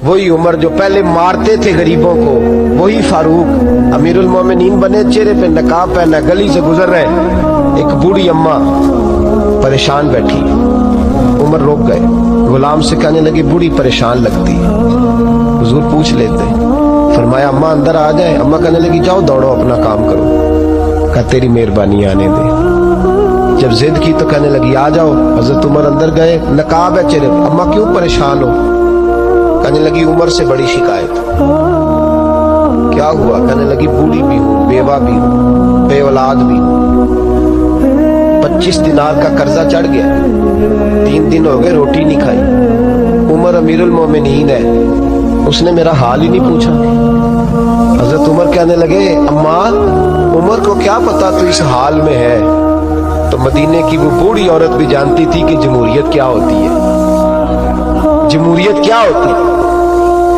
वही उमर जो पहले मारते थे गरीबों को, वही फारूक अमीरुल मोमिनीन बने, चेहरे पे नकाब पहना, गली से गुजर रहे, एक बूढ़ी अम्मा परेशान बैठी। उमर रोक गए, गुलाम से कहने लगी बूढ़ी परेशान लगती है। हुजूर पूछ लेते, फरमाया अम्मा अंदर आ जाए। अम्मा कहने लगी जाओ दौड़ो अपना काम करो। कहा तेरी मेहरबानी आने दे। जब जिद की तो कहने लगी आ जाओ। हजरत उमर अंदर गए, नकाब है चेहरे। अम्मा क्यों परेशान हो? कहने लगी उमर से बड़ी शिकायत। क्या हुआ? कहने लगी बूढ़ी भी हूँ, बेवा भी हूँ, बे औलाद भी हूँ, 25 दिनार का कर्जा चढ़ गया, 3 दिन हो गए रोटी नहीं खाई। उमर अमीरुल मोमिनीन है, उसने मेरा हाल ही नहीं पूछा। हजरत उमर कहने लगे अम्मा उमर को क्या पता तू इस हाल में है। तो मदीने की वो बूढ़ी औरत भी जानती थी कि जमहूरियत क्या होती है, जमहूरियत क्या होती है।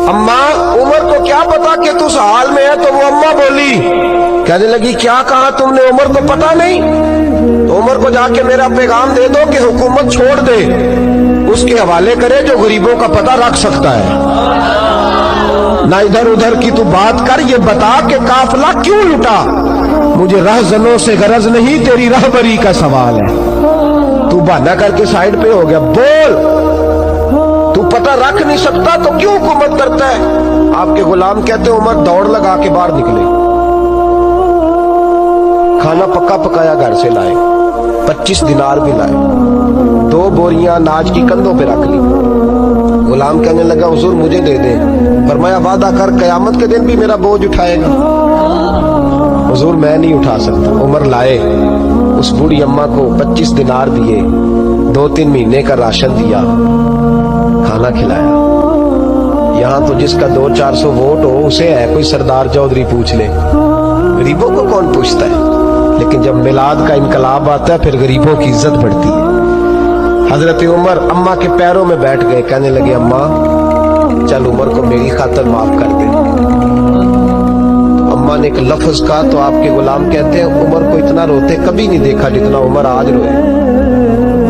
अम्मा उमर को क्या पता कि तू इस हाल में है। तो वो अम्मा बोली, कहने लगी क्या कहा तुमने? उमर को पता नहीं? तो उमर को जाके मेरा पैगाम दे दो कि हुकूमत छोड़ दे, उसके हवाले करे जो गरीबों का पता रख सकता है। ना इधर उधर की तू बात कर, ये बता कि काफिला क्यों लुटा। मुझे रहजनों से गरज नहीं, तेरी रहबरी का सवाल है। तू बहाना करके साइड पे हो गया, बोल। तू पता रख नहीं सकता तो क्यों हुकूमत करता है? आपके गुलाम कहते उमर दौड़ लगा के बाहर निकले, खाना पक्का पकाया घर से लाए, 25 दिनार भी लाए, 2 बोरियां अनाज की कंधों पे रख ली। गुलाम कहने लगा हुजूर मुझे दे दे। फरमाया वादा कर कयामत के दिन भी मेरा बोझ उठाएगा। हुजूर मैं नहीं उठा सकता। उमर लाए, उस बूढ़ी अम्मा को 25 दिनार दिए, 2-3 महीने का राशन दिया, खाना खिलाया। यहाँ तो जिसका 200-400 वोट हो उसे है कोई सरदार चौधरी पूछ ले, गरीबों को कौन पूछता है। लेकिन जब मिलाद का इनकलाब आता है फिर गरीबों की इज्जत बढ़ती है। हजरत उमर अम्मा के पैरों में बैठ गए, कहने लगे अम्मा चल उमर को मेरी खातिर माफ कर दे। तो अम्मा ने एक लफ्ज कहा तो आपके गुलाम कहते हैं उमर को इतना रोते कभी नहीं देखा जितना उमर आज रोए।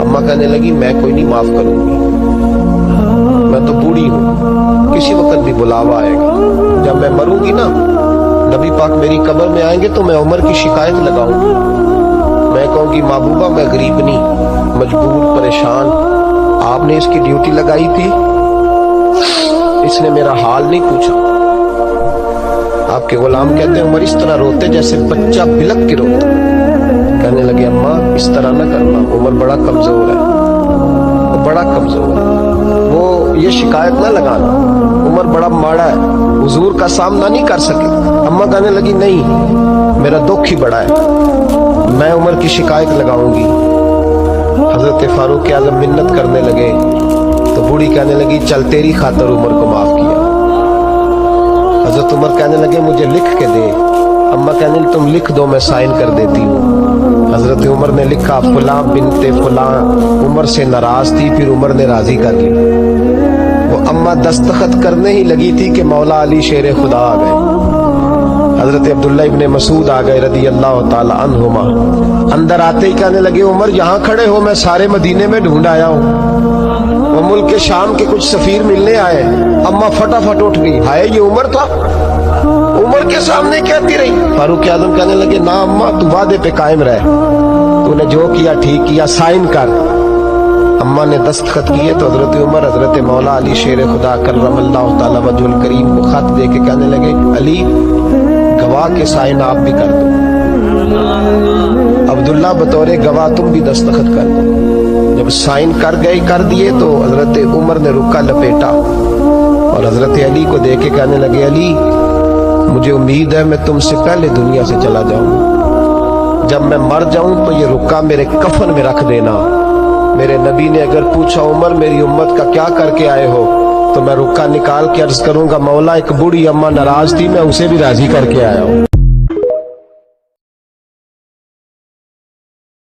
अम्मा कहने लगी मैं कोई नहीं माफ करूंगी, मैं तो बूढ़ी हूँ, किसी वक्त भी बुलावा आएगा। जब मैं मरूंगी ना, नबी पाक मेरी कब्र में आएंगे तो मैं उमर की शिकायत लगाऊंगी। मैं कहूंगी महबूबा मैं गरीब नहीं, मजबूर परेशान, आपने इसकी ड्यूटी लगाई थी, इसने मेरा हाल नहीं पूछा। आपके गुलाम कहते हैं उमर इस तरह रोते जैसे बच्चा बिलक के रोता। कहने लगे अम्मा इस तरह ना करना, उमर बड़ा कमजोर है, वो बड़ा कमजोर है, वो ये शिकायत ना लगाना, उमर बड़ा माड़ा है, हुजूर का सामना नहीं कर सके। अम्मा कहने लगी नहीं मेरा दुख ही बड़ा है, मैं उमर की शिकायत लगाऊंगी। हजरत फारूक आजम मिन्नत करने लगे तो बूढ़ी कहने लगी चल तेरी खातर उमर को माफ किया। हजरत उमर कहने लगे मुझे लिख के दे। अम्मा कहने लगी तुम लिख दो मैं साइन कर देती हूँ। हजरत उमर ने लिखा फलां बिनते फलां उमर से नाराज थी, फिर उमर ने राजी कर ली। वो अम्मा दस्तखत करने ही लगी थी कि मौला अली शेर खुदा आ गए। हजरत अब्दुल्ला इब्ने मसूद आ गए रदी अल्लाह ताला अन्हुमा। अंदर आते ही कहने लगे उमर यहाँ खड़े हो, मैं सारे मदीने में ढूंढ आया हूँ। वो मुल्क के शाम के कुछ सफीर मिलने आए। अम्मा फटाफट उठ गई, हाय ये उमर था, उमर के सामने कहती रही। फारूक आजम कहने लगे ना अम्मा तू वादे पे कायम रह, तूने जो किया ठीक किया, साइन कर। अम्मा ने दस्तखत किए तो हजरत उमर हजरत मौला अली शेर खुदा करमल्लाहु ताला वजहुल करीम को खत दे के कहने लगे अली गवाह के साइन आप भी कर दो, अब्दुल्ला बतौरे गवाह तुम भी दस्तखत कर दो। जब साइन कर गए कर दिए तो हजरत उमर ने रुक्का लपेटा और हजरत अली को दे के कहने लगे अली मुझे उम्मीद है मैं तुमसे पहले दुनिया से चला जाऊं, जब मैं मर जाऊं तो ये रुक्का मेरे कफन में रख देना। मेरे नबी ने अगर पूछा उमर मेरी उम्मत का क्या करके आए हो तो मैं रुक्का निकाल के अर्ज करूंगा मौला एक बूढ़ी अम्मा नाराज थी, मैं उसे भी राजी करके आया हूं।